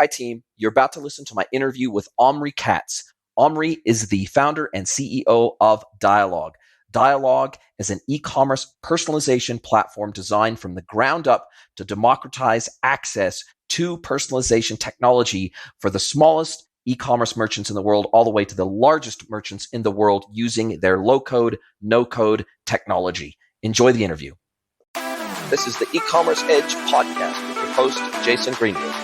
Hi, team. You're about to listen to my interview with Omri Katz. Omri is the founder and CEO of Dialogue. Dialogue is an e-commerce personalization platform designed from the ground up to democratize access to personalization technology for the smallest e-commerce merchants in the world, all the way to the largest merchants in the world using their low-code, no-code technology. Enjoy the interview. This is the E-commerce Edge podcast with your host, Jason Greenwood.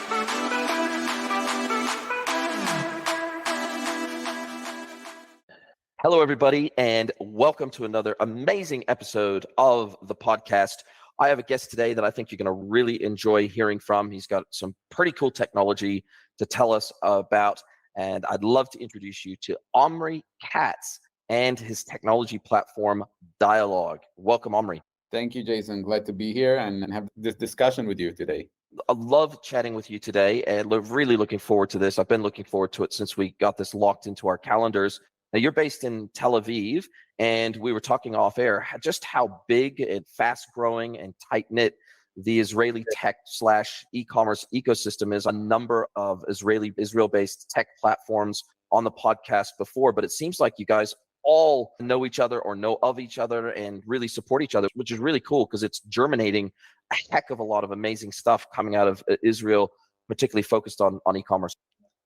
Hello, everybody, and welcome to another amazing episode of the podcast. I have a guest today that I think you're going to really enjoy hearing from. He's got some pretty cool technology to tell us about, and I'd love to introduce you to Omri Katz and his technology platform, Dialogue. Welcome, Omri. Thank you, Jason. Glad to be here and have this discussion with you today. I love chatting with you today, and really looking forward to this. I've been looking forward to it since we got this locked into our calendars. Now, you're based in Tel Aviv, and we were talking off air just how big and fast growing and tight knit the Israeli tech / e-commerce ecosystem is. A number of Israel-based tech platforms on the podcast before, but it seems like you guys all know each other or know of each other and really support each other, which is really cool because it's germinating a heck of a lot of amazing stuff coming out of Israel, particularly focused on e-commerce.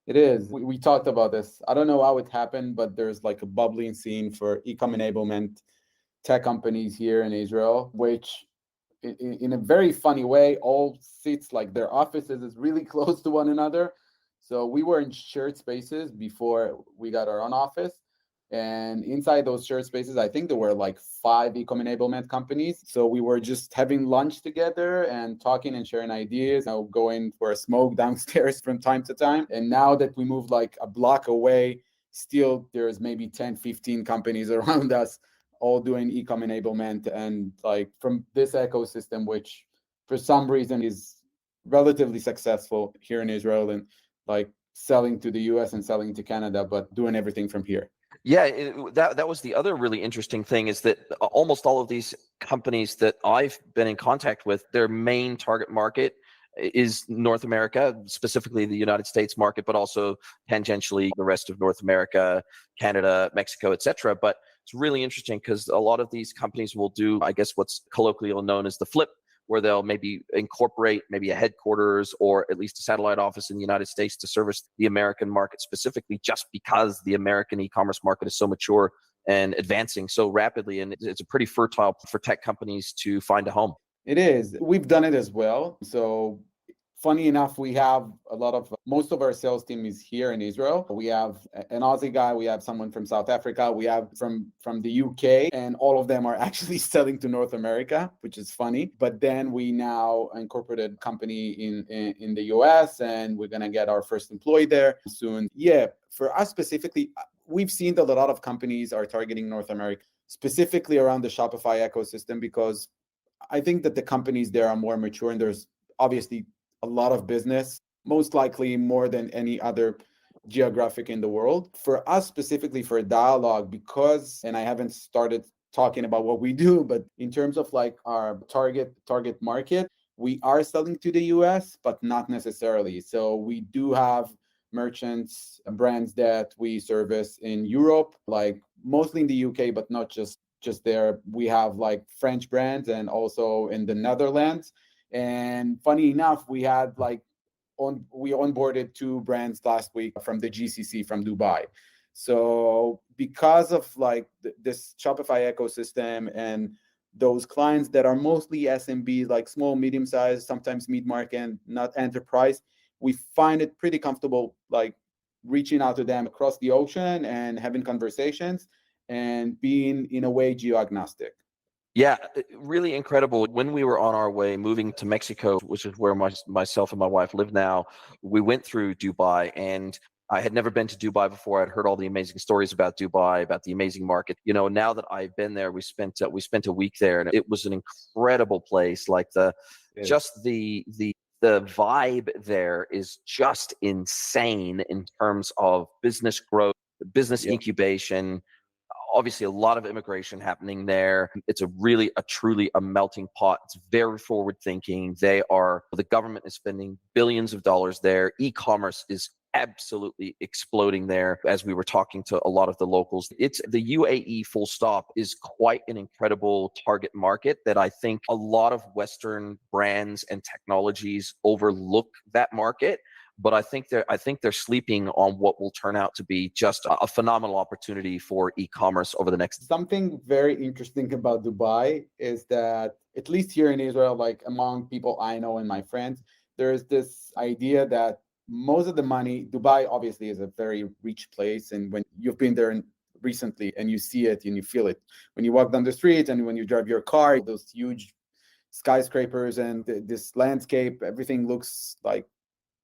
It is. We talked about this. I don't know how it happened, but there's like a bubbling scene for e-com enablement tech companies here in Israel, which in a very funny way, all sits like their offices is really close to one another. So we were in shared spaces before we got our own office. And inside those shared spaces, I think there were like 5 e-com enablement companies. So we were just having lunch together and talking and sharing ideas, going for a smoke downstairs from time to time. And now that we moved like a block away, still there's maybe 10, 15 companies around us all doing e-com enablement. And like from this ecosystem, which for some reason is relatively successful here in Israel and like selling to the US and selling to Canada, but doing everything from here. Yeah, that was the other really interesting thing is that almost all of these companies that I've been in contact with, their main target market is North America, specifically the United States market, but also tangentially the rest of North America, Canada, Mexico, etc. But it's really interesting because a lot of these companies will do, I guess, what's colloquially known as the flip, where they'll maybe incorporate maybe a headquarters or at least a satellite office in the United States to service the American market specifically, just because the American e-commerce market is so mature and advancing so rapidly. And it's a pretty fertile for tech companies to find a home. It is. We've done it as well. So funny enough, we have most of our sales team is here in Israel. We have an Aussie guy, we have someone from South Africa, we have from the UK, and all of them are actually selling to North America, which is funny. But then we now incorporated a company in the US, and we're going to get our first employee there soon. Yeah, for us specifically, we've seen that a lot of companies are targeting North America, specifically around the Shopify ecosystem, because I think that the companies there are more mature and there's obviously a lot of business, most likely more than any other geographic in the world. For us specifically for Dialogue, because, and I haven't started talking about what we do, but in terms of like our target market, we are selling to the US, but not necessarily. So we do have merchants, brands that we service in Europe, like mostly in the UK, but not just there. We have like French brands and also in the Netherlands. And funny enough, we onboarded 2 brands last week from the GCC from Dubai. So because of like this Shopify ecosystem and those clients that are mostly SMB, like small, medium size, sometimes mid-market and not enterprise, we find it pretty comfortable like reaching out to them across the ocean and having conversations and being in a way geo-agnostic. Yeah, really incredible. When we were on our way moving to Mexico, which is where myself and my wife live now, we went through Dubai, and I had never been to Dubai before. I'd heard all the amazing stories about Dubai, about the amazing market. You know, now that I've been there, we spent a week there, and it was an incredible place. Like the vibe there is just insane in terms of business growth, business incubation, obviously a lot of immigration happening there. It's truly a melting pot. It's very forward thinking. The government is spending billions of dollars there. E-commerce is absolutely exploding there. As we were talking to a lot of the locals, it's the UAE full stop is quite an incredible target market that I think a lot of Western brands and technologies overlook that market. But I think they're sleeping on what will turn out to be just a phenomenal opportunity for e-commerce over the next. Something very interesting about Dubai is that, at least here in Israel, like among people I know and my friends, there's this idea that most of the money, Dubai obviously is a very rich place, and when you've been there recently and you see it and you feel it, when you walk down the street and when you drive your car, those huge skyscrapers and this landscape, everything looks like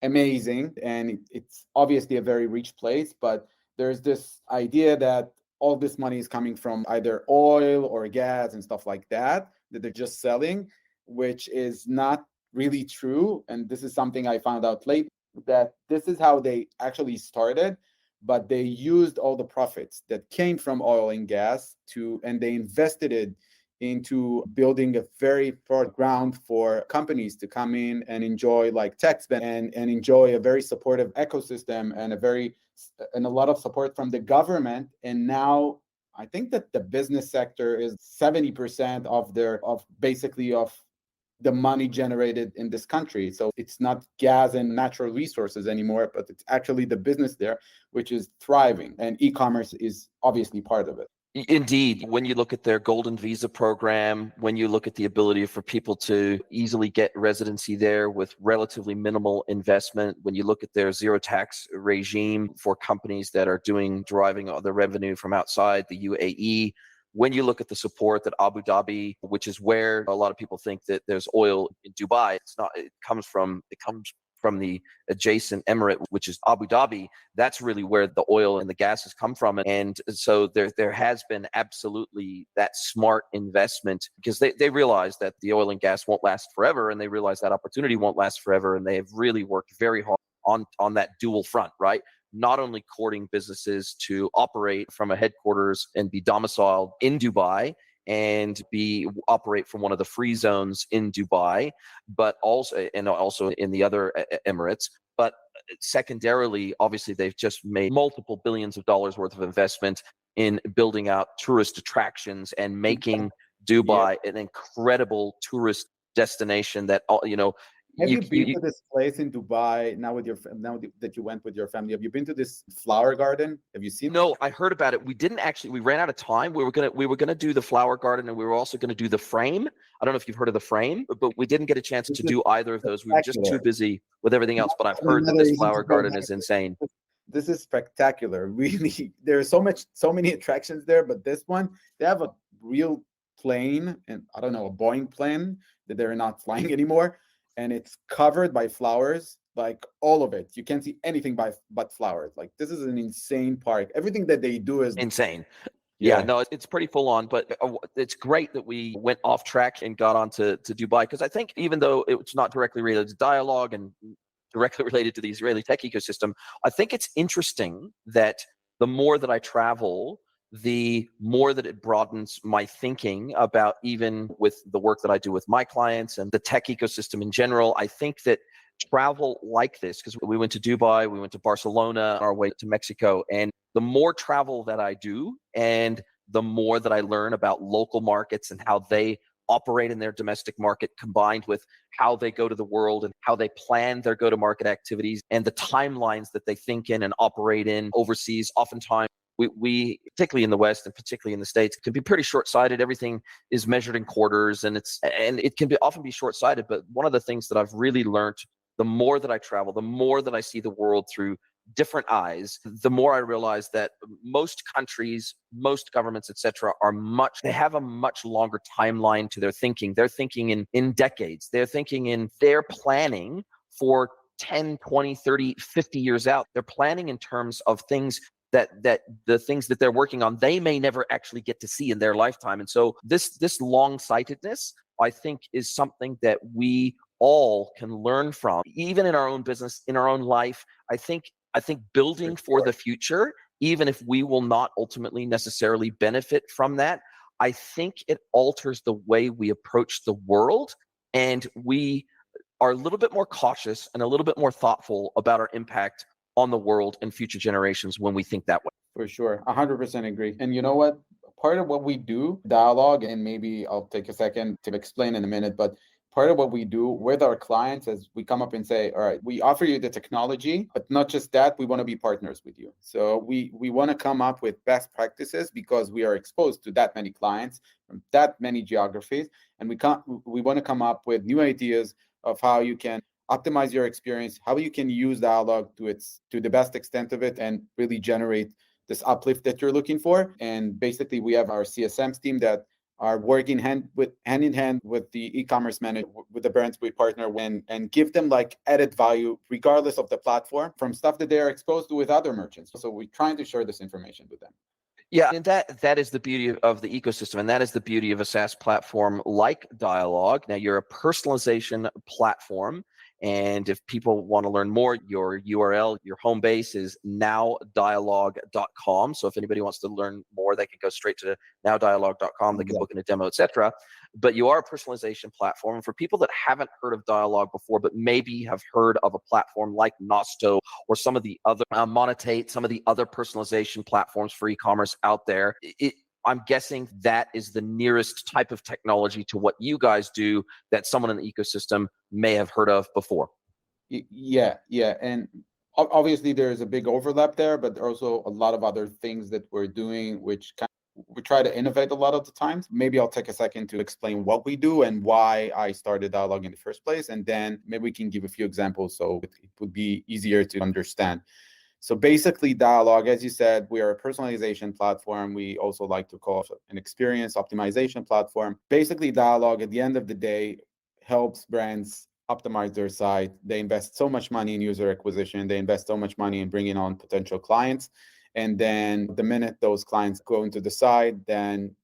amazing, and it's obviously a very rich place. But there's this idea that all this money is coming from either oil or gas and stuff like that they're just selling, which is not really true. And this is something I found out late, that this is how they actually started, but they used all the profits that came from oil and gas and they invested it into building a very fertile ground for companies to come in and enjoy like tax and enjoy a very supportive ecosystem and a lot of support from the government. And now I think that the business sector is 70% of the money generated in this country. So it's not gas and natural resources anymore, but it's actually the business there, which is thriving. And e-commerce is obviously part of it. Indeed, when you look at their golden visa program, when you look at the ability for people to easily get residency there with relatively minimal investment, when you look at their zero tax regime for companies that are deriving all their revenue from outside the UAE, when you look at the support that Abu Dhabi, which is where a lot of people think that there's oil in Dubai, it's not. It comes from the adjacent emirate, which is Abu Dhabi. That's really where the oil and the gas has come from. And so there has been absolutely that smart investment, because they realize that the oil and gas won't last forever, and they realize that opportunity won't last forever. And they have really worked very hard on that dual front, right? Not only courting businesses to operate from a headquarters and be domiciled in Dubai and operate from one of the free zones in Dubai, but also in the other Emirates. But secondarily, obviously, they've just made multiple billions of dollars worth of investment in building out tourist attractions and making Dubai an incredible tourist destination that Have you been to this place in Dubai now that you went with your family? Have you been to this flower garden? Have you seen? No, I heard about it. We didn't actually. We ran out of time. We were gonna do the flower garden, and we were also gonna do the frame. I don't know if you've heard of the frame, but we didn't get a chance to do either of those. We were just too busy with everything else. But I've heard that this flower garden is insane. This is spectacular. Really, there's so many attractions there. But this one, they have a real plane, and I don't know, a Boeing plane that they're not flying anymore. And it's covered by flowers, like all of it. You can't see anything but flowers. Like, this is an insane park. Everything that they do is insane. Yeah, no, it's pretty full on, but it's great that we went off track and got on to Dubai, because I think even though it's not directly related to dialogue and directly related to the Israeli tech ecosystem, I think it's interesting that the more that I travel, the more that it broadens my thinking about, even with the work that I do with my clients and the tech ecosystem in general. I think that travel like this, because we went to Dubai, we went to Barcelona, on our way to Mexico, and the more travel that I do and the more that I learn about local markets and how they operate in their domestic market, combined with how they go to the world and how they plan their go-to-market activities and the timelines that they think in and operate in overseas. Oftentimes, we particularly in the West and particularly in the States, can be pretty short-sighted. Everything is measured in quarters, and it can often be short-sighted. But one of the things that I've really learned, the more that I travel, the more that I see the world through different eyes, the more I realize that most countries, most governments, etc., they have a much longer timeline to their thinking. They're thinking in decades. They're planning for 10, 20, 30, 50 years out. They're planning in terms of things that the things that they're working on, they may never actually get to see in their lifetime. And so this long-sightedness, I think, is something that we all can learn from, even in our own business, in our own life. I think building for the future even if we will not ultimately necessarily benefit from that, I think it alters the way we approach the world, and we are a little bit more cautious and a little bit more thoughtful about our impact on the world and future generations when we think that way. For sure. 100% agree. And you know what? Part of what we do, dialogue, and maybe I'll take a second to explain in a minute, but part of what we do with our clients is we come up and say, all right, we offer you the technology, but not just that, we want to be partners with you. So we want to come up with best practices because we are exposed to that many clients from that many geographies. And we want to come up with new ideas of how you can optimize your experience, how you can use dialogue to the best extent of it and really generate this uplift that you're looking for. And basically we have our CSMs team that are working hand in hand with the e-commerce manager, with the brands we partner with, and give them like added value regardless of the platform from stuff that they are exposed to with other merchants. So we're trying to share this information with them. Yeah, and that is the beauty of the ecosystem, and that is the beauty of a SaaS platform like Dialogue. Now, you're a personalization platform, and if people want to learn more, your URL, your home base is nowdialogue.com. So if anybody wants to learn more, they can go straight to nowdialogue.com. They can book in a demo, etc. But you are a personalization platform. And for people that haven't heard of Dialogue before, but maybe have heard of a platform like Nosto or some of the other Monetate, some of the other personalization platforms for e-commerce out there, I'm guessing that is the nearest type of technology to what you guys do that someone in the ecosystem may have heard of before. Yeah. And obviously there's a big overlap there, but there are also a lot of other things that we're doing, which we try to innovate a lot of the times. Maybe I'll take a second to explain what we do and why I started Dialogue in the first place. And then maybe we can give a few examples so it would be easier to understand. So basically Dialogue, as you said, we are a personalization platform. We also like to call it an experience optimization platform. Basically Dialogue at the end of the day helps brands optimize their site. They invest so much money in user acquisition. They invest so much money in bringing on potential clients. And then the minute those clients go into the site, then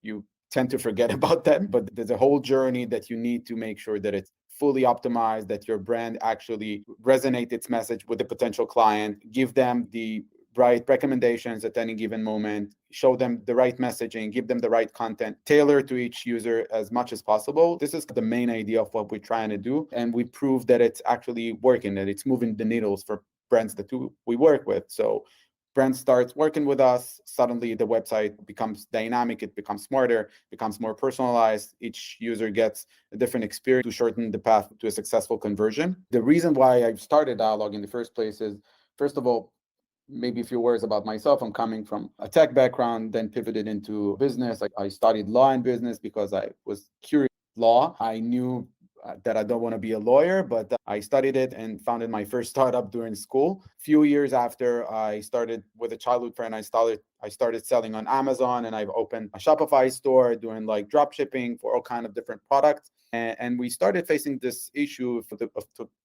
you tend to forget about them. But there's a whole journey that you need to make sure that it's fully optimized, that your brand actually resonate its message with the potential client, give them the right recommendations at any given moment, show them the right messaging, give them the right content, tailor to each user as much as possible. This is the main idea of what we're trying to do. And we prove that it's actually working, that it's moving the needles for brands that we work with. So brand starts working with us, suddenly the website becomes dynamic, it becomes smarter, becomes more personalized. Each user gets a different experience to shorten the path to a successful conversion. The reason why I started Dialogue in the first place is, first of all, maybe a few words about myself. I'm coming from a tech background, then pivoted into business. I studied law and business because I was curious law. I knew that I don't want to be a lawyer, but I studied it and founded my first startup during school. A few years after, I started with a childhood friend. I started selling on Amazon, and I've opened a Shopify store doing like drop shipping for all kind of different products. And we started facing this issue of the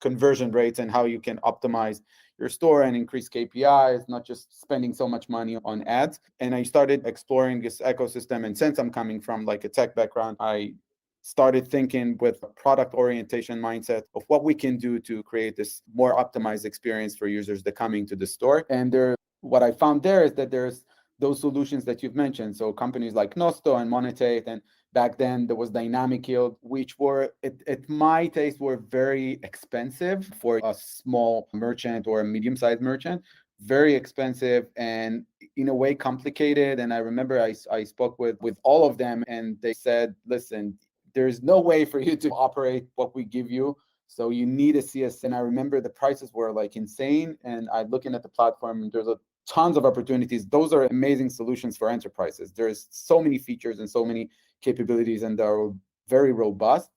conversion rates and how you can optimize your store and increase KPIs, not just spending so much money on ads. And I started exploring this ecosystem. And since I'm coming from like a tech background, I started thinking with a product orientation mindset of what we can do to create this more optimized experience for users that coming to the store. And what I found there is that there's those solutions that you've mentioned. So companies like Nosto and Monetate, and back then there was Dynamic Yield, which were, at my taste, were very expensive for a small merchant or a medium-sized merchant. Very expensive and in a way complicated. And I remember I spoke with all of them, and they said, listen, there's no way for you to operate what we give you. So you need a CS. And I remember the prices were like insane. And I'm looking at the platform, and there's tons of opportunities. Those are amazing solutions for enterprises. There's so many features and so many capabilities, and they're very robust.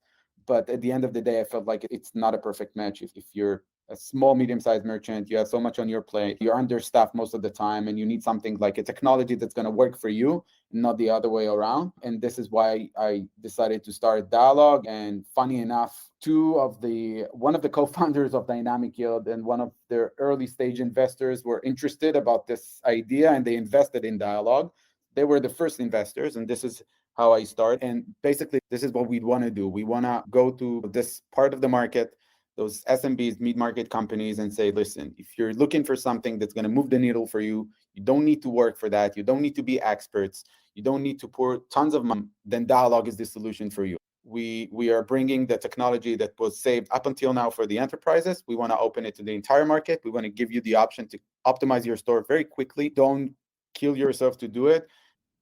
But at the end of the day, I felt like it's not a perfect match. If you're a small, medium-sized merchant, you have so much on your plate, you're understaffed most of the time, and you need something like a technology that's going to work for you, not the other way around. And this is why I decided to start Dialogue. And funny enough, one of the co-founders of Dynamic Yield and one of their early stage investors were interested about this idea, and they invested in Dialogue. They were the first investors, and this is how I start. And basically, this is what we want to do. We want to go to this part of the market those SMBs, mid-market companies, and say, listen, if you're looking for something that's going to move the needle for you, you don't need to work for that. You don't need to be experts. You don't need to pour tons of money. Then Dialog is the solution for you. We are bringing the technology that was saved up until now for the enterprises. We want to open it to the entire market. We want to give you the option to optimize your store very quickly. Don't kill yourself to do it.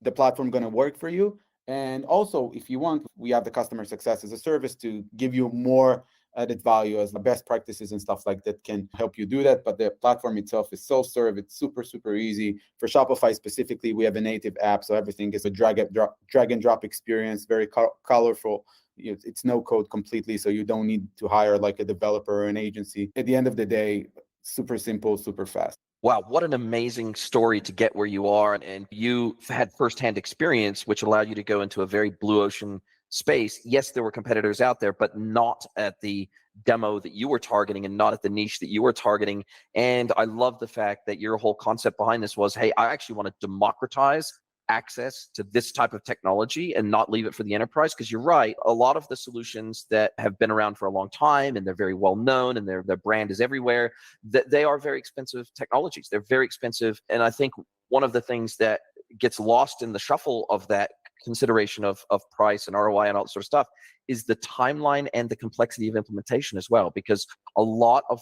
The platform going to work for you. And also, if you want, we have the customer success as a service to give you more added value as the best practices and stuff like that can help you do that. But the platform itself is self-serve. It's super, super easy. For Shopify specifically, we have a native app. So everything is a drag and drop experience, very colorful. It's no code completely. So you don't need to hire like a developer or an agency. At the end of the day, super simple, super fast. Wow, what an amazing story to get where you are. And you had firsthand experience, which allowed you to go into a very blue ocean space. Yes, there were competitors out there, but not at the demo that you were targeting and not at the niche that you were targeting. And I love the fact that your whole concept behind this was, hey, I actually want to democratize access to this type of technology and not leave it for the enterprise. Because you're right, a lot of the solutions that have been around for a long time and they're very well known and their brand is everywhere, that they are very expensive technologies. They're very expensive. And I think one of the things that gets lost in the shuffle of that consideration of price and ROI and all that sort of stuff is the timeline and the complexity of implementation as well. Because a lot of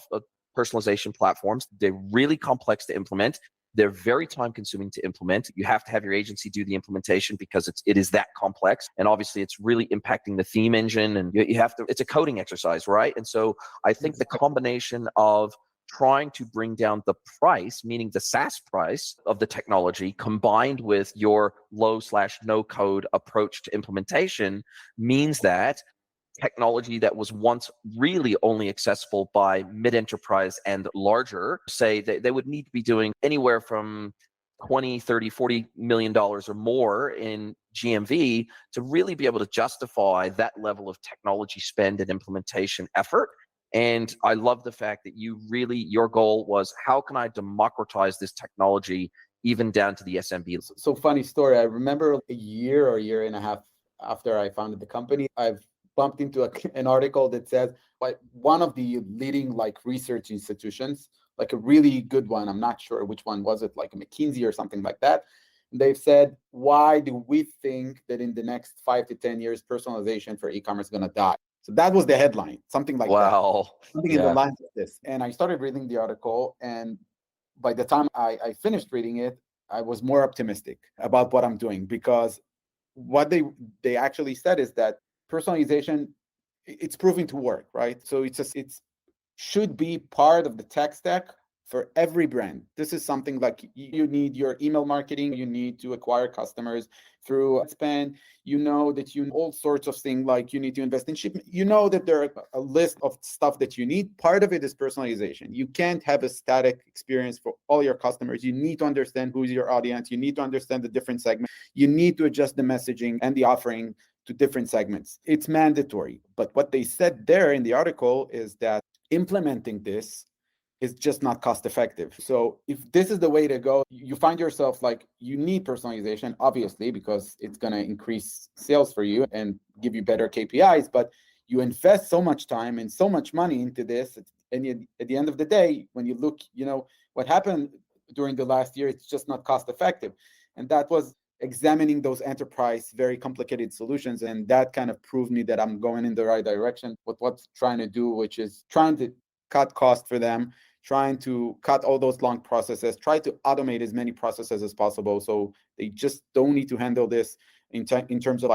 personalization platforms, they're really complex to implement. They're very time consuming to implement. You have to have your agency do the implementation because it is that complex. And obviously it's really impacting the theme engine and you have to, it's a coding exercise, right? And so I think the combination of trying to bring down the price, meaning the SaaS price of the technology, combined with your low/no code approach to implementation means that technology that was once really only accessible by mid-enterprise and larger, say they would need to be doing anywhere from 20, 30, 40 million dollars or more in GMV to really be able to justify that level of technology spend and implementation effort. And I love the fact that your goal was, how can I democratize this technology even down to the SMB? So funny story. I remember a year or year and a half after I founded the company, I've bumped into an article that says one of the leading research institutions, like a really good one, I'm not sure which one was it, like a McKinsey or something like that. They've said, why do we think that in the next 5 to 10 years, personalization for e-commerce is going to die? So that was the headline, something like that. Something in the lines of this. And I started reading the article, and by the time I finished reading it, I was more optimistic about what I'm doing, because what they actually said is that personalization, it's proving to work, right? So it should be part of the tech stack for every brand. This is something like you need your email marketing, you need to acquire customers through spend, that all sorts of things, like you need to invest in shipment. That there are a list of stuff that you need. Part of it is personalization. You can't have a static experience for all your customers. You need to understand who's your audience. You need to understand the different segments. You need to adjust the messaging and the offering to different segments. It's mandatory. But what they said there in the article is that implementing this is just not cost effective. So if this is the way to go, you find yourself you need personalization, obviously, because it's going to increase sales for you and give you better KPIs, but you invest so much time and so much money into this. And at the end of the day, when you look, what happened during the last year, it's just not cost effective. And that was examining those enterprise, very complicated solutions. And that kind of proved me that I'm going in the right direction with what's trying to do, which is trying to cut cost for them, trying to cut all those long processes, try to automate as many processes as possible. So they just don't need to handle this in terms of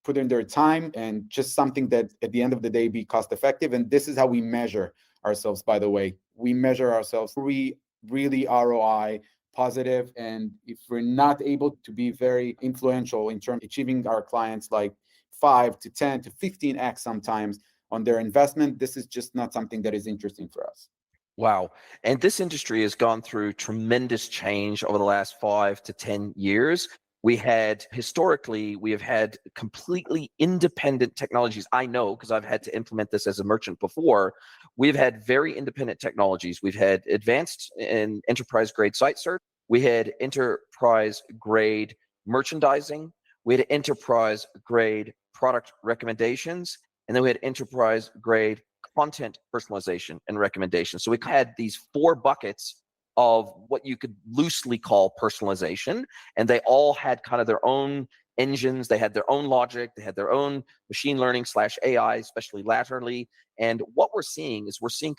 putting their time, and just something that at the end of the day be cost effective. And this is how we measure ourselves, by the way. We measure ourselves really ROI positive. And if we're not able to be very influential in terms of achieving our clients 5 to 10 to 15x sometimes on their investment, this is just not something that is interesting for us. Wow. And this industry has gone through tremendous change over the last 5 to 10 years. We have had completely independent technologies. I know, because I've had to implement this as a merchant before. We've had very independent technologies. We've had advanced and enterprise grade site search. We had enterprise grade merchandising. We had enterprise grade product recommendations. And then we had enterprise grade content personalization and recommendation. So we had these 4 buckets of what you could loosely call personalization, and they all had kind of their own engines. They had their own logic. They had their own machine learning / AI, especially laterally. And what we're seeing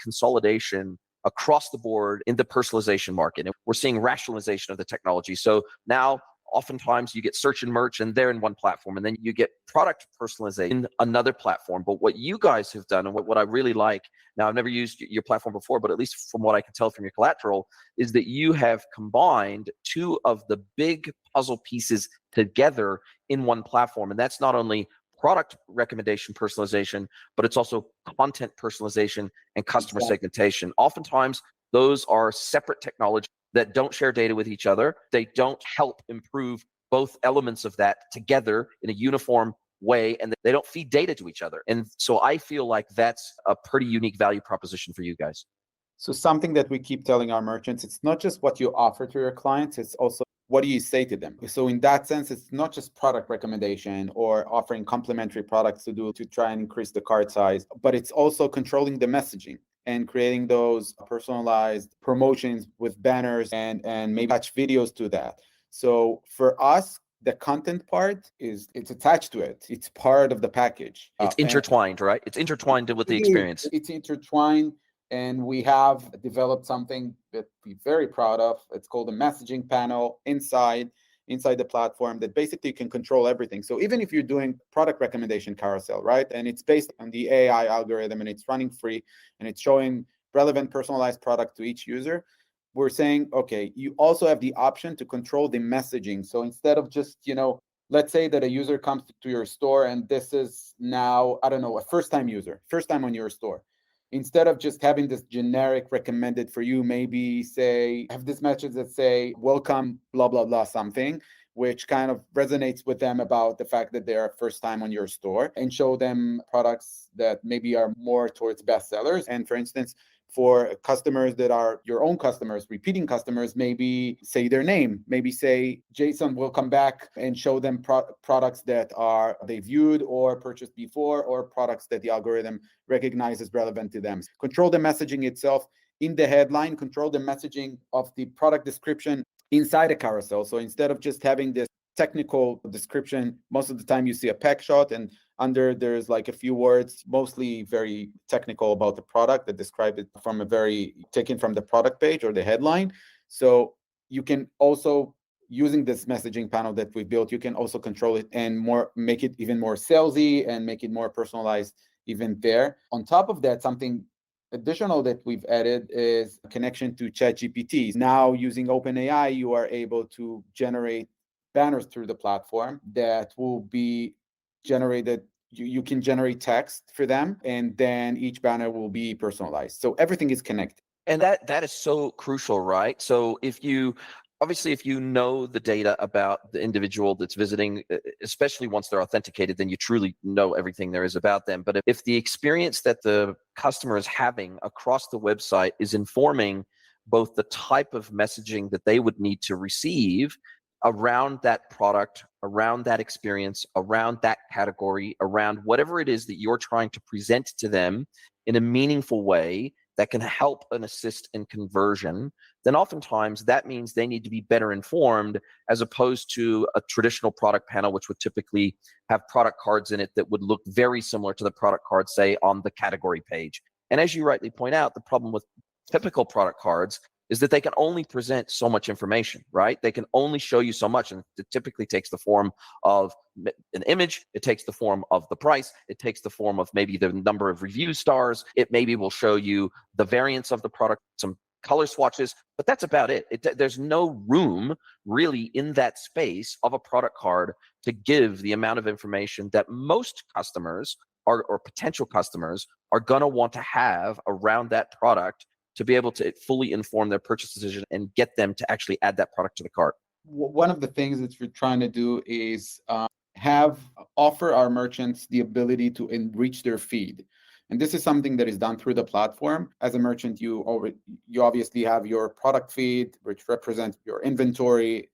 consolidation across the board in the personalization market. And we're seeing rationalization of the technology. So now oftentimes you get search and merch and they're in one platform, and then you get product personalization in another platform. But what you guys have done, and what I really like, now I've never used your platform before, but at least from what I can tell from your collateral, is that you have combined 2 of the big puzzle pieces together in one platform. And that's not only product recommendation personalization, but it's also content personalization and customer segmentation. Oftentimes, those are separate technologies that don't share data with each other. They don't help improve both elements of that together in a uniform way, and they don't feed data to each other. And so I feel like that's a pretty unique value proposition for you guys. So something that we keep telling our merchants, it's not just what you offer to your clients, it's also what do you say to them? So in that sense, it's not just product recommendation or offering complementary products to try and increase the cart size, but it's also controlling the messaging and creating those personalized promotions with banners and maybe attach videos to that. So for us, the content part it's attached to it. It's part of the package. It's intertwined, right? It's intertwined with the experience. It's intertwined. And we have developed something that we're very proud of. It's called a messaging panel inside the platform that basically can control everything. So even if you're doing product recommendation carousel, right? And it's based on the AI algorithm and it's running free and it's showing relevant personalized product to each user, we're saying, okay, you also have the option to control the messaging. So instead of just, let's say that a user comes to your store and this is now, I don't know, a first-time user, first time on your store. Instead of just having this generic recommended for you, maybe have this message that say, welcome, blah, blah, blah, something, which kind of resonates with them about the fact that they're first time on your store, and show them products that maybe are more towards bestsellers. And for instance, for customers that are your own customers, repeating customers, maybe say their name, maybe say, Jason will come back, and show them products that they viewed or purchased before, or products that the algorithm recognizes relevant to them. Control the messaging itself in the headline, control the messaging of the product description inside a carousel. So instead of just having this technical description, most of the time you see a pack shot and under there's like a few words, mostly very technical about the product that describe it taken from the product page or the headline. So you can also, using this messaging panel that we built, you can also control it and make it even more salesy and make it more personalized even there. On top of that, something additional that we've added is a connection to ChatGPT. Now using OpenAI, you are able to generate banners through the platform that will be generated. You can generate text for them, and then each banner will be personalized. So everything is connected. And that is so crucial, right? So if you know the data about the individual that's visiting, especially once they're authenticated, then you truly know everything there is about them. But if the experience that the customer is having across the website is informing both the type of messaging that they would need to receive around that product, around that experience, around that category, around whatever it is that you're trying to present to them in a meaningful way that can help and assist in conversion, then oftentimes that means they need to be better informed, as opposed to a traditional product panel, which would typically have product cards in it that would look very similar to the product cards, say, on the category page. And as you rightly point out, the problem with typical product cards is that they can only present so much information, right? They can only show you so much, and it typically takes the form of an image, it takes the form of the price, it takes the form of maybe the number of review stars, it maybe will show you the variants of the product, some color swatches, but that's about it. There's no room really in that space of a product card to give the amount of information that most customers or potential customers are going to want to have around that product to be able to fully inform their purchase decision and get them to actually add that product to the cart. One of the things that we're trying to do is offer our merchants the ability to enrich their feed. And this is something that is done through the platform. As a merchant, you obviously have your product feed, which represents your inventory.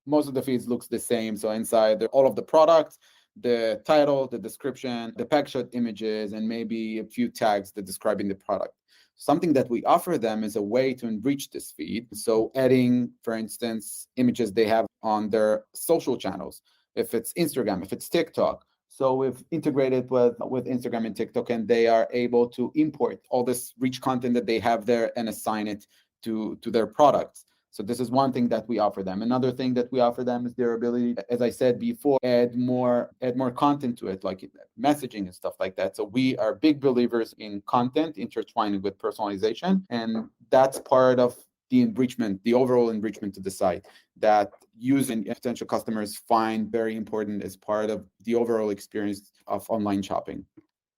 Most of the feeds looks the same. So inside all of the products, the title, the description, the pack shot images, and maybe a few tags that describing the product. Something that we offer them is a way to enrich this feed. So adding, for instance, images they have on their social channels, if it's Instagram, if it's TikTok. So we've integrated with Instagram and TikTok, and they are able to import all this rich content that they have there and assign it to their products. So this is one thing that we offer them. Another thing that we offer them is their ability, as I said before, add more content to it, like messaging and stuff like that. So we are big believers in content intertwining with personalization, and that's part of the enrichment, the overall enrichment to the site that using potential customers find very important as part of the overall experience of online shopping.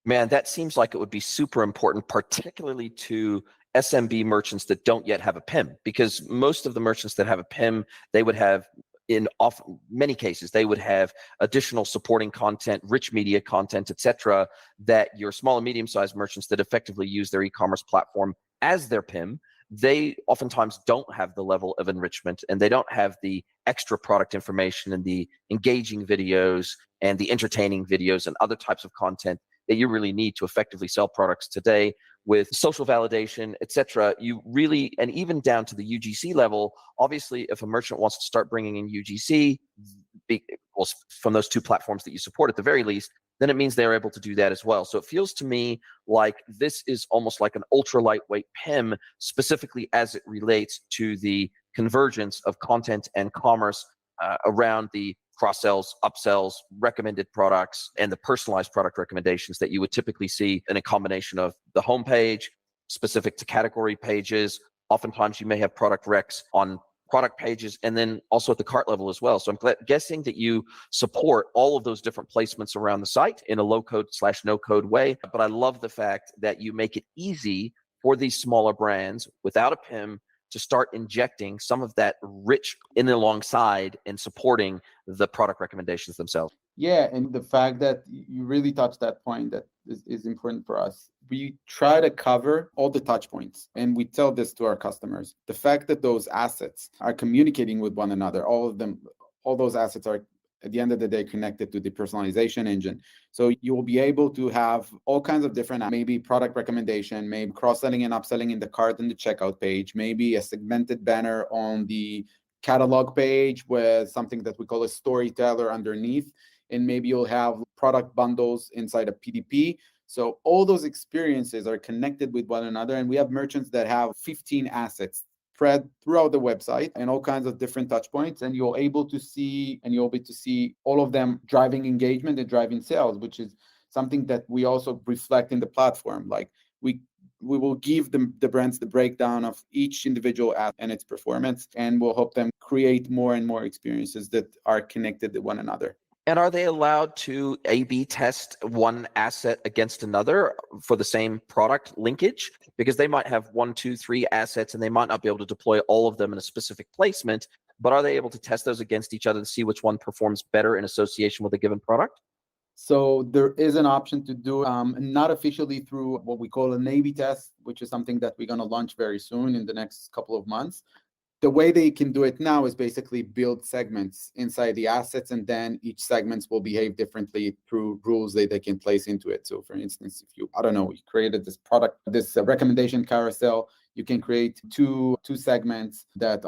Man, that seems like it would be super important, particularly to SMB merchants that don't yet have a PIM, because most of the merchants that have a PIM, they would have, in many cases, they would have additional supporting content, rich media content, etc., that your small and medium-sized merchants that effectively use their e-commerce platform as their PIM, they oftentimes don't have the level of enrichment, and they don't have the extra product information and the engaging videos and the entertaining videos and other types of content that you really need to effectively sell products today. With social validation, etc., you really, and even down to the UGC level, obviously, if a merchant wants to start bringing in UGC, well, from those two platforms that you support at the very least, then it means they're able to do that as well. So it feels to me like this is almost like an ultra lightweight PIM, specifically as it relates to the convergence of content and commerce around the cross-sells, upsells, recommended products, and the personalized product recommendations that you would typically see in a combination of the homepage, specific to category pages. Oftentimes you may have product recs on product pages, and then also at the cart level as well. So I'm guessing that you support all of those different placements around the site in a low-code/no-code way. But I love the fact that you make it easy for these smaller brands without a PIM to start injecting some of that rich in alongside and supporting the product recommendations themselves. Yeah, and the fact that you really touched that point that is important for us. We try to cover all the touch points, and we tell this to our customers. The fact that those assets are communicating with one another, all those assets are at the end of the day connected to the personalization engine. So you will be able to have all kinds of different, maybe product recommendation, maybe cross-selling and upselling in the cart and the checkout page, maybe a segmented banner on the catalog page with something that we call a storyteller underneath, and maybe you'll have product bundles inside a PDP. So all those experiences are connected with one another, and we have merchants that have 15 assets spread throughout the website and all kinds of different touch points, and you'll be able to see all of them driving engagement and driving sales, which is something that we also reflect in the platform. Like we will give the brands the breakdown of each individual app and its performance, and we'll help them create more and more experiences that are connected to one another. And are they allowed to A/B test one asset against another for the same product linkage? Because they might have 1, 2, 3 assets, and they might not be able to deploy all of them in a specific placement, but are they able to test those against each other to see which one performs better in association with a given product? So there is an option to do, not officially through what we call an A/B test, which is something that we're going to launch very soon in the next couple of months. The way they can do it now is basically build segments inside the assets, and then each segments will behave differently through rules that they can place into it. So for instance, if you created this product, this recommendation carousel, you can create two segments that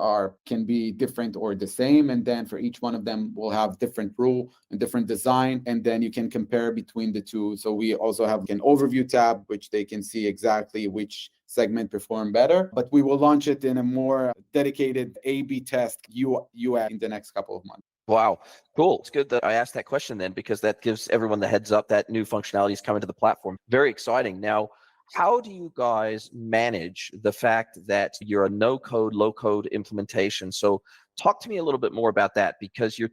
can be different or the same, and then for each one of them will have different rule and different design, and then you can compare between the two. So we also have an overview tab, which they can see exactly which segment perform better, but we will launch it in a more dedicated A/B test UI in the next couple of months. Wow, cool. It's good that I asked that question then, because that gives everyone the heads up that new functionality is coming to the platform. Very exciting. Now, how do you guys manage the fact that you're a no-code, low-code implementation? So talk to me a little bit more about that, because your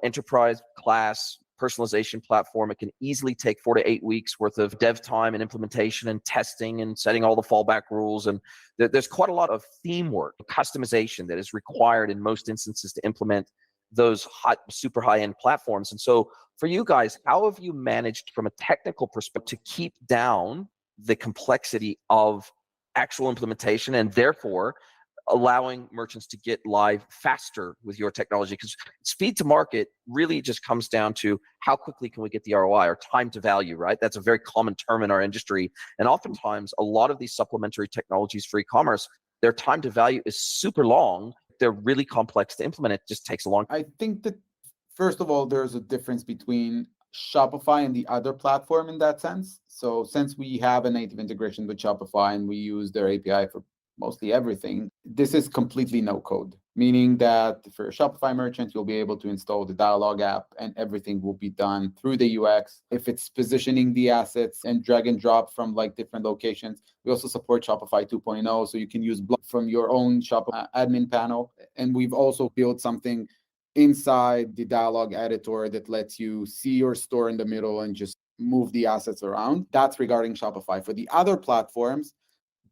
enterprise class personalization platform, it can easily take 4 to 8 weeks worth of dev time and implementation and testing and setting all the fallback rules. And there's quite a lot of theme work, customization that is required in most instances to implement those super high-end platforms. And so for you guys, how have you managed from a technical perspective to keep down the complexity of actual implementation, and therefore allowing merchants to get live faster with your technology, because speed to market really just comes down to how quickly can we get the ROI, or time to value, right? That's a very common term in our industry. And oftentimes a lot of these supplementary technologies for e-commerce, their time to value is super long. They're really complex to implement. It just takes a long time. I think that, first of all, there's a difference between Shopify and the other platform in that sense. So since we have a native integration with Shopify and we use their API for mostly everything, this is completely no code, meaning that for a Shopify merchant, you'll be able to install the dialogue app and everything will be done through the UX. If it's positioning the assets and drag and drop from like different locations, we also support Shopify 2.0, so you can use block from your own Shopify admin panel. And we've also built something inside the dialogue editor that lets you see your store in the middle and just move the assets around. That's regarding Shopify. For the other platforms,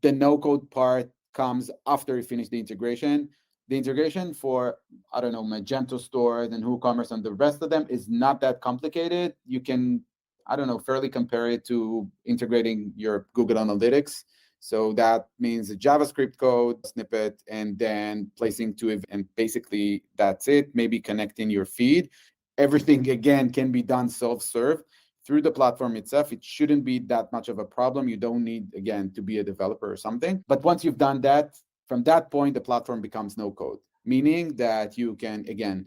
the no-code part comes after you finish the integration. The integration for, I don't know, Magento stores and WooCommerce and the rest of them is not that complicated. You can, I don't know, fairly compare it to integrating your Google Analytics. So that means a JavaScript code snippet and then placing to it, and basically that's it. Maybe connecting your feed. Everything, again, can be done self-serve through the platform itself. It shouldn't be that much of a problem. You don't need, again, to be a developer or something. But once you've done that, from that point, the platform becomes no code, meaning that you can, again,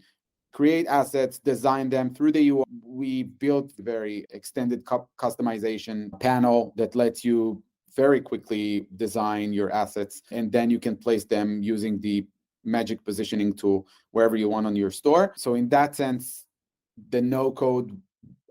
create assets, design them through the UI. We built a very extended customization panel that lets you very quickly design your assets, and then you can place them using the magic positioning tool wherever you want on your store. So in that sense, the no-code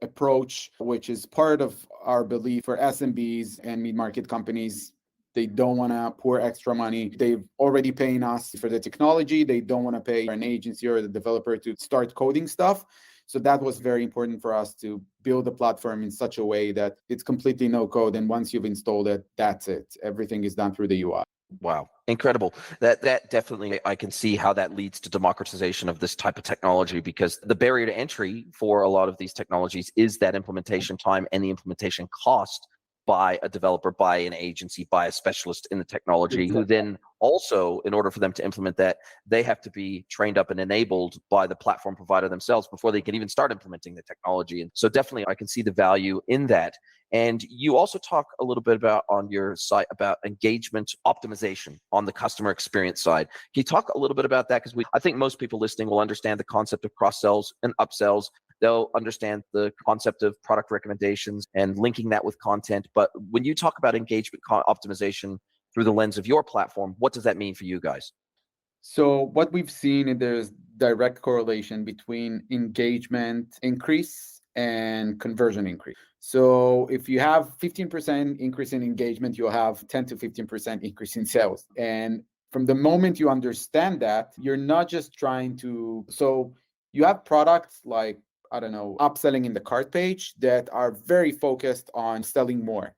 approach, which is part of our belief for SMBs and mid-market companies, they don't want to pour extra money. They've already paying us for the technology. They don't want to pay an agency or the developer to start coding stuff. So that was very important for us to build a platform in such a way that it's completely no code. And once you've installed it, that's it. Everything is done through the UI. Wow, incredible. That definitely, I can see how that leads to democratization of this type of technology, because the barrier to entry for a lot of these technologies is that implementation time and the implementation cost by a developer, by an agency, by a specialist in the technology, who then also, in order for them to implement that, they have to be trained up and enabled by the platform provider themselves before they can even start implementing the technology. And so definitely I can see the value in that. And you also talk a little bit about on your site about engagement optimization on the customer experience side. Can you talk a little bit about that? Because I think most people listening will understand the concept of cross-sells and upsells. They'll understand the concept of product recommendations and linking that with content. But when you talk about engagement optimization through the lens of your platform, what does that mean for you guys? So what we've seen is there's direct correlation between engagement increase and conversion increase. So if you have 15% increase in engagement, you'll have 10 to 15% increase in sales. And from the moment you understand that, you're not just trying to, so you have products like, I don't know, upselling in the cart page that are very focused on selling more.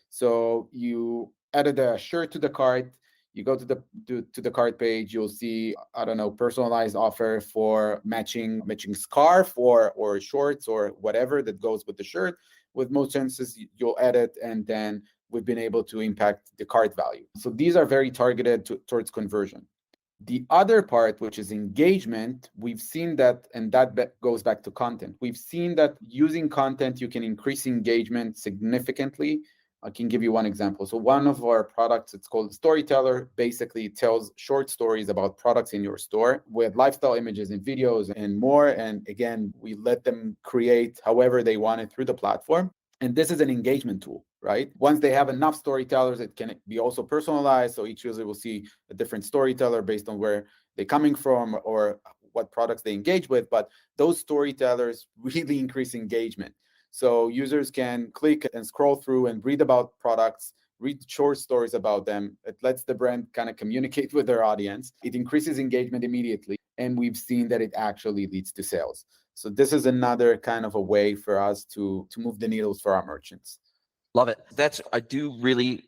So you added a shirt to the cart, you go to the cart page, you'll see, I don't know, personalized offer for matching scarf or shorts or whatever that goes with the shirt. With most chances, you'll edit, and then we've been able to impact the cart value. So these are very targeted towards conversion. The other part, which is engagement, we've seen that, and that goes back to content. We've seen that using content, you can increase engagement significantly. I can give you one example. So one of our products, it's called Storyteller. Basically, it tells short stories about products in your store with lifestyle images and videos and more. And again, we let them create however they want it through the platform. And this is an engagement tool, right? Once they have enough storytellers, it can be also personalized. So each user will see a different storyteller based on where they're coming from or what products they engage with. But those storytellers really increase engagement. So users can click and scroll through and read about products, read short stories about them. It lets the brand kind of communicate with their audience. It increases engagement immediately. And we've seen that it actually leads to sales. So this is another kind of a way for us to move the needles for our merchants. Love it. I do really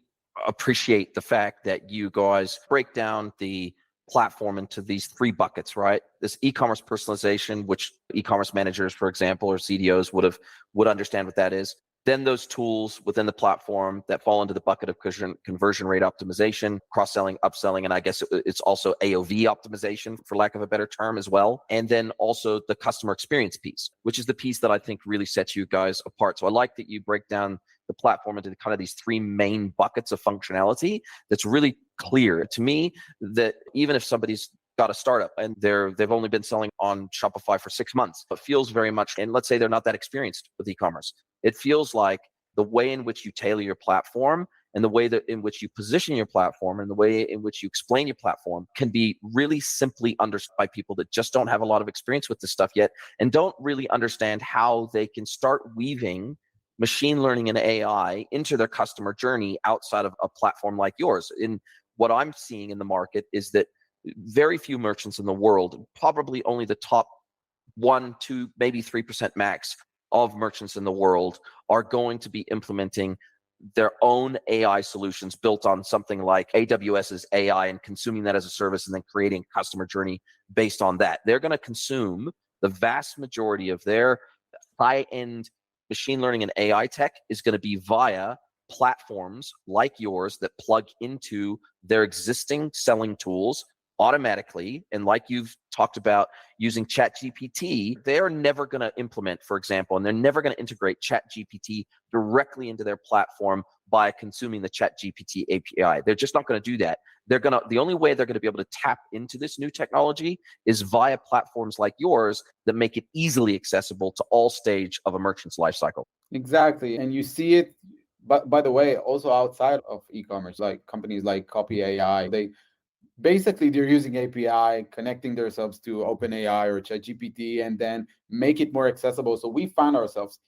appreciate the fact that you guys break down the platform into these three buckets, right? This e-commerce personalization, which e-commerce managers, for example, or CDOs would understand what that is. Then those tools within the platform that fall into the bucket of conversion rate optimization, cross-selling, upselling, and I guess it's also AOV optimization, for lack of a better term, as well. And then also the customer experience piece, which is the piece that I think really sets you guys apart. So I like that you break down the platform into kind of these three main buckets of functionality that's really clear to me, that even if somebody's got a startup and they've only been selling on Shopify for 6 months, but feels very much, and let's say they're not that experienced with e-commerce, it feels like the way in which you tailor your platform and the way that in which you position your platform and the way in which you explain your platform can be really simply understood by people that just don't have a lot of experience with this stuff yet and don't really understand how they can start weaving machine learning and AI into their customer journey outside of a platform like yours. And what I'm seeing in the market is that very few merchants in the world, probably only the top 1, 2, maybe 3% max of merchants in the world, are going to be implementing their own AI solutions built on something like AWS's AI and consuming that as a service and then creating a customer journey based on that. They're going to consume the vast majority of their high-end machine learning and AI tech is going to be via platforms like yours that plug into their existing selling tools automatically. And like you've talked about using ChatGPT, they're never going to implement, for example, and they're never going to integrate ChatGPT directly into their platform by consuming the ChatGPT API. They're just not going to do that. The only way they're going to be able to tap into this new technology is via platforms like yours that make it easily accessible to all stage of a merchant's lifecycle. Exactly. And you see it, but by the way, also outside of e-commerce, like companies like Copy AI, they're using API, connecting themselves to OpenAI or ChatGPT, and then make it more accessible. So we found ourselves,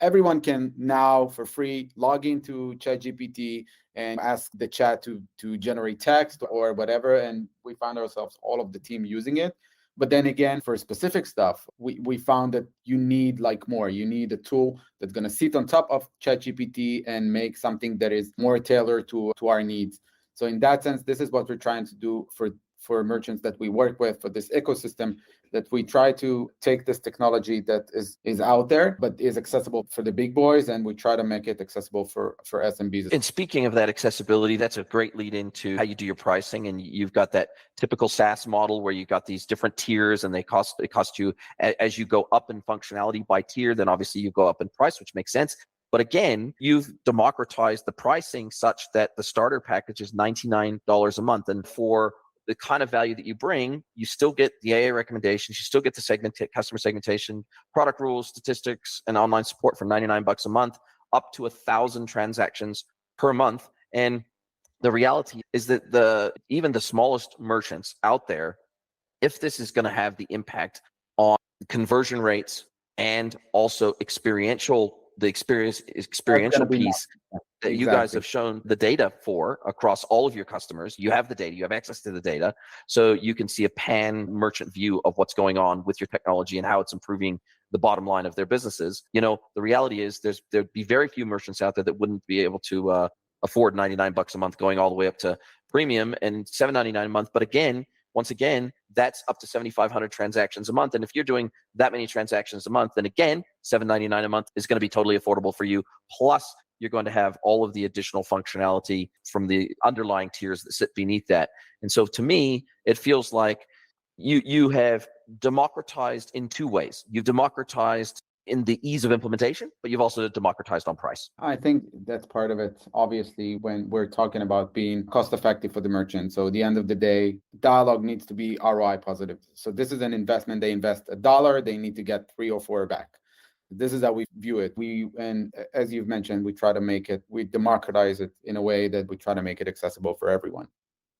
everyone can now for free log into ChatGPT and ask the chat to generate text or whatever. And we found ourselves, all of the team, using it. But then again, for specific stuff, we found that you need more. You need a tool that's going to sit on top of ChatGPT and make something that is more tailored to our needs. So in that sense, this is what we're trying to do for merchants that we work with, for this ecosystem, that we try to take this technology that is out there, but is accessible for the big boys, and we try to make it accessible for SMBs. And speaking of that accessibility, that's a great lead into how you do your pricing. And you've got that typical SaaS model where you've got these different tiers, and it cost you, as you go up in functionality by tier, then obviously you go up in price, which makes sense. But again, you've democratized the pricing such that the starter package is $99 a month. And for the kind of value that you bring, you still get the AA recommendations, you still get the customer segmentation, product rules, statistics, and online support for $99 a month, up to 1,000 transactions per month. And the reality is that even the smallest merchants out there, if this is going to have the impact on conversion rates and also experiential piece that you guys have shown the data for across all of your customers. You have the data, you have access to the data, so you can see a pan merchant view of what's going on with your technology and how it's improving the bottom line of their businesses. The reality is there'd be very few merchants out there that wouldn't be able to afford $99 a month, going all the way up to premium and $7.99 a month. But once again, that's up to 7,500 transactions a month. And if you're doing that many transactions a month, then again, $7.99 a month is going to be totally affordable for you. Plus, you're going to have all of the additional functionality from the underlying tiers that sit beneath that. And so to me, it feels like you have democratized in two ways. You've democratized in the ease of implementation, but you've also democratized on price. I think that's part of it, obviously, when we're talking about being cost effective for the merchant. So at the end of the day, dialogue needs to be ROI positive. So this is an investment. They invest $1, they need to get 3 or 4 back. This is how we view it. And as you've mentioned, we democratize it in a way that we try to make it accessible for everyone.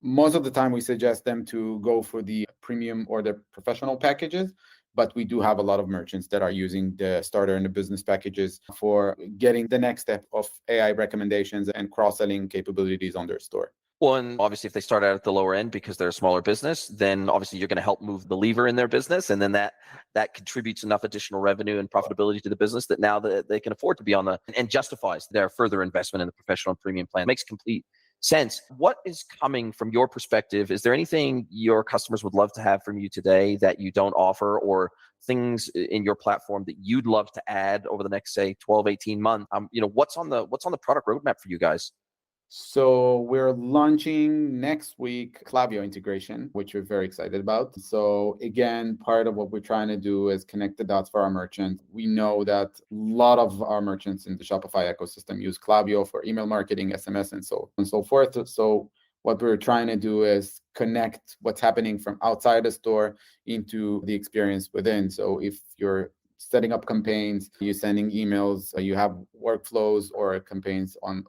Most of the time, we suggest them to go for the premium or the professional packages, but we do have a lot of merchants that are using the starter and the business packages for getting the next step of AI recommendations and cross-selling capabilities on their store. Well, and obviously, if they start out at the lower end because they're a smaller business, then obviously you're going to help move the lever in their business, and then that contributes enough additional revenue and profitability to the business that now that they can afford to be and justifies their further investment in the professional and premium plan. It makes complete sense. What is coming from your perspective? Is there anything your customers would love to have from you today that you don't offer, or things in your platform that you'd love to add over the next, say, 12, 18 months? What's on the product roadmap for you guys? So we're launching next week Klaviyo integration, which we're very excited about. So again, part of what we're trying to do is connect the dots for our merchants. We know that a lot of our merchants in the Shopify ecosystem use Klaviyo for email marketing, SMS, and so forth. So what we're trying to do is connect what's happening from outside the store into the experience within. So if you're setting up campaigns, you're sending emails, you have workflows or campaigns on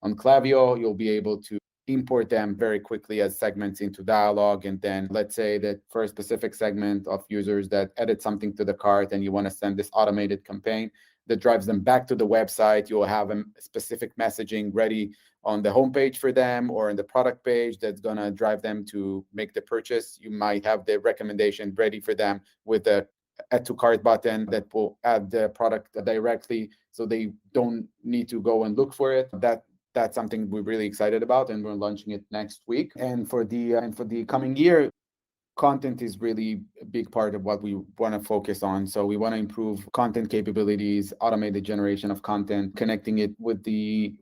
Klaviyo, you'll be able to import them very quickly as segments into Dialog. And then let's say that for a specific segment of users that edit something to the cart and you want to send this automated campaign that drives them back to the website, you'll have a specific messaging ready on the homepage for them or in the product page that's going to drive them to make the purchase. You might have the recommendation ready for them with the add to cart button that will add the product directly, so they don't need to go and look for it. That's something we're really excited about, and we're launching it next week. And for the coming year, content is really a big part of what we want to focus on. So we want to improve content capabilities, automate the generation of content, connecting it with the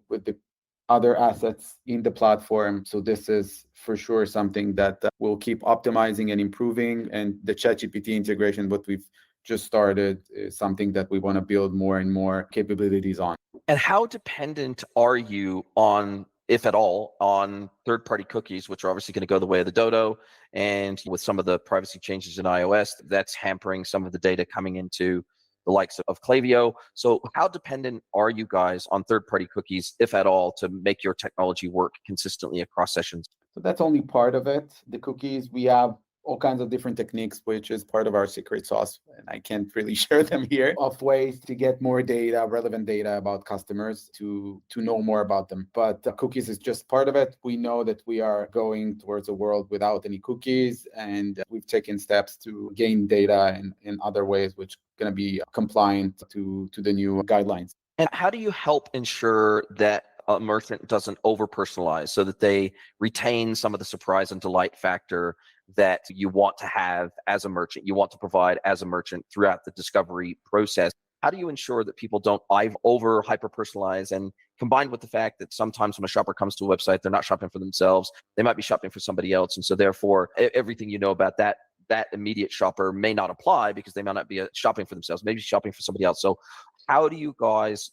other assets in the platform. So this is for sure something that we'll keep optimizing and improving. And the ChatGPT integration, what we've just started, is something that we want to build more and more capabilities on. And how dependent are you on, if at all, on third-party cookies, which are obviously going to go the way of the dodo, and with some of the privacy changes in iOS, that's hampering some of the data coming into the likes of Klaviyo. So how dependent are you guys on third-party cookies, if at all, to make your technology work consistently across sessions? So that's only part of it. The cookies, we have all kinds of different techniques, which is part of our secret sauce, and I can't really share them here, of ways to get more data, relevant data about customers, to know more about them. But cookies is just part of it. We know that we are going towards a world without any cookies, and we've taken steps to gain data in other ways, which are going to be compliant to the new guidelines. And how do you help ensure that a merchant doesn't over-personalize, so that they retain some of the surprise and delight factor that you want to have as a merchant, you want to provide as a merchant throughout the discovery process? How do you ensure that people don't over hyper-personalize, and combined with the fact that sometimes when a shopper comes to a website, they're not shopping for themselves, they might be shopping for somebody else, and so therefore everything you know about that immediate shopper may not apply, because they might not be shopping for themselves, maybe shopping for somebody else. So how do you guys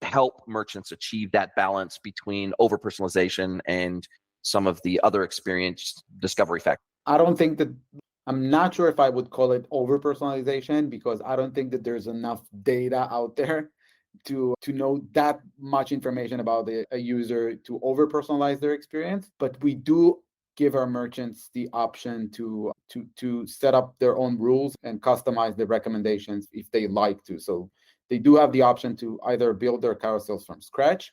help merchants achieve that balance between over personalization and some of the other experience discovery factors? I'm not sure if I would call it over personalization, because I don't think that there's enough data out there to know that much information about a user to over personalize their experience. But we do give our merchants the option to set up their own rules and customize the recommendations if they like to. So they do have the option to either build their carousels from scratch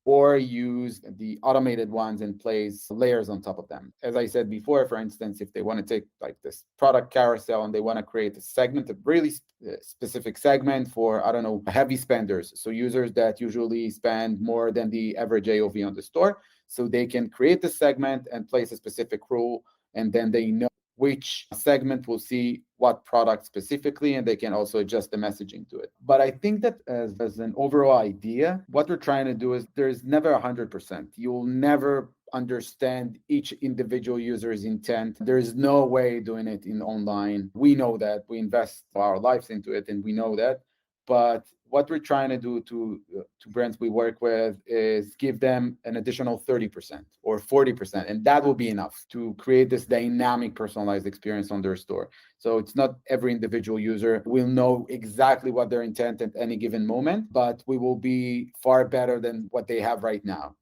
or use the automated ones and place layers on top of them. As I said before, for instance, if they want to take like this product carousel and they want to create a segment, a really specific segment for, I don't know, heavy spenders. So users that usually spend more than the average AOV on the store. So they can create the segment and place a specific rule, and then they know which segment will see what product specifically, and they can also adjust the messaging to it. But I think that as an overall idea, what we're trying to do is there's never 100%. You'll never understand each individual user's intent. There's no way doing it in online. We know that. We invest our lives into it, and we know that. But what we're trying to do to brands we work with is give them an additional 30% or 40%, and that will be enough to create this dynamic personalized experience on their store. So it's not every individual user will know exactly what their intent at any given moment, but we will be far better than what they have right now.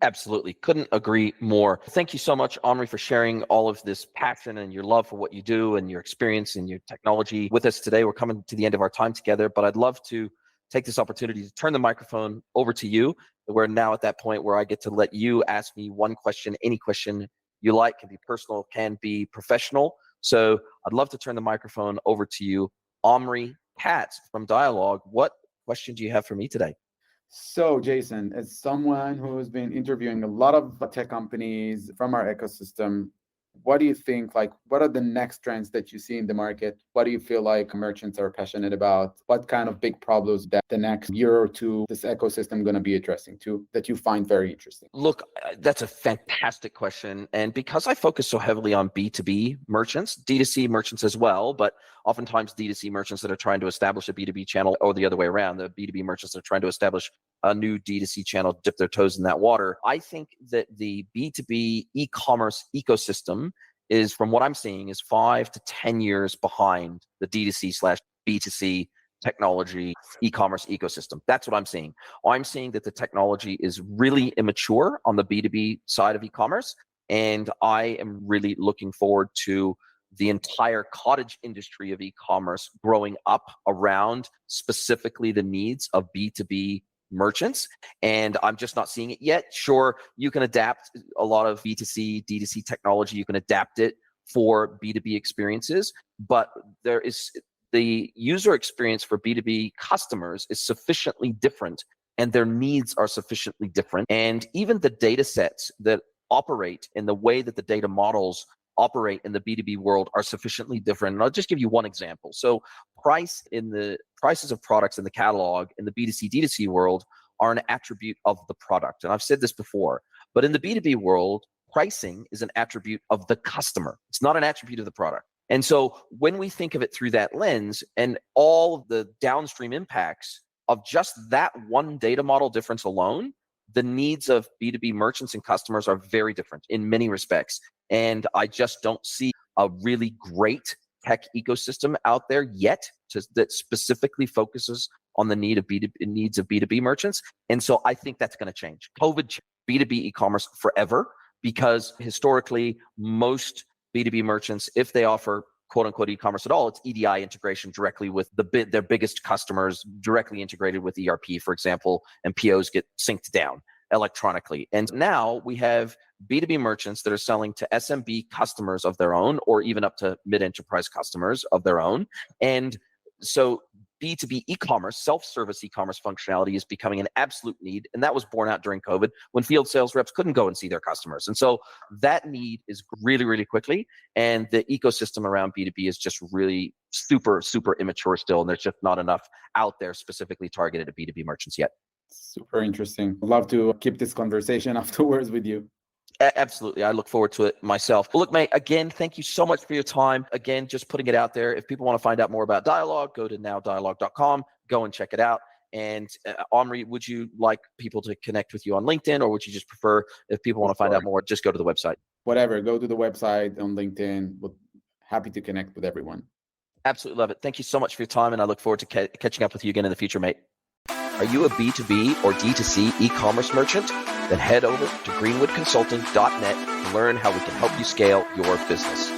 Absolutely. Couldn't agree more. Thank you so much, Omri, for sharing all of this passion and your love for what you do and your experience and your technology with us today. We're coming to the end of our time together, but I'd love to take this opportunity to turn the microphone over to you. We're now at that point where I get to let you ask me one question, any question you like. Can be personal, can be professional. So I'd love to turn the microphone over to you. Omri Katz from Dialog, what question do you have for me today? So, Jason, as someone who's been interviewing a lot of tech companies from our ecosystem, what do you think, like, what are the next trends that you see in the market? What do you feel like merchants are passionate about? What kind of big problems that the next year or two this ecosystem going to be addressing to that you find very interesting? Look, that's a fantastic question. And because I focus so heavily on B2B merchants, D2C merchants as well, but oftentimes D2C merchants that are trying to establish a B2B channel, or the other way around, the B2B merchants that are trying to establish a new D2C channel, dip their toes in that water. I think that the B2B e-commerce ecosystem is, from what I'm seeing, is 5 to 10 years behind the D2C/B2C technology e-commerce ecosystem. That's what I'm seeing. I'm seeing that the technology is really immature on the B2B side of e-commerce, and I am really looking forward to the entire cottage industry of e-commerce growing up around specifically the needs of B2B merchants, and I'm just not seeing it yet. Sure, you can adapt a lot of B2C, D2C technology, you can adapt it for B2B experiences, but there is the user experience for B2B customers is sufficiently different, and their needs are sufficiently different. And even the data sets that operate in the way that the data models operate in the B2B world are sufficiently different. And I'll just give you one example. So prices of products in the catalog in the B2C, D2C world are an attribute of the product. And I've said this before, but in the B2B world, pricing is an attribute of the customer. It's not an attribute of the product. And so when we think of it through that lens and all of the downstream impacts of just that one data model difference alone, the needs of B2B merchants and customers are very different in many respects. And I just don't see a really great tech ecosystem out there yet that specifically focuses on the needs of B2B merchants. And so I think that's going to change. COVID changed B2B e-commerce forever, because historically most B2B merchants, if they offer quote unquote e-commerce at all, it's EDI integration directly with their biggest customers, directly integrated with ERP, for example, and POs get synced down electronically. And now we have B2B merchants that are selling to SMB customers of their own, or even up to mid-enterprise customers of their own. And so B2B e-commerce, self-service e-commerce functionality is becoming an absolute need. And that was born out during COVID when field sales reps couldn't go and see their customers. And so that need is really, really quickly. And the ecosystem around B2B is just really super, super immature still. And there's just not enough out there specifically targeted at B2B merchants yet. Super interesting. I'd love to keep this conversation afterwards with you. Absolutely. I look forward to it myself. Well, look, mate, again, thank you so much for your time. Again, just putting it out there. If people want to find out more about Dialogue, go to nowdialogue.com, go and check it out. And Omri, would you like people to connect with you on LinkedIn, or would you just prefer, if people want to find out more, just go to the website? Whatever, go to the website on LinkedIn. We're happy to connect with everyone. Absolutely love it. Thank you so much for your time, and I look forward to catching up with you again in the future, mate. Are you a B2B or D2C e-commerce merchant? Then head over to greenwoodconsulting.net to learn how we can help you scale your business.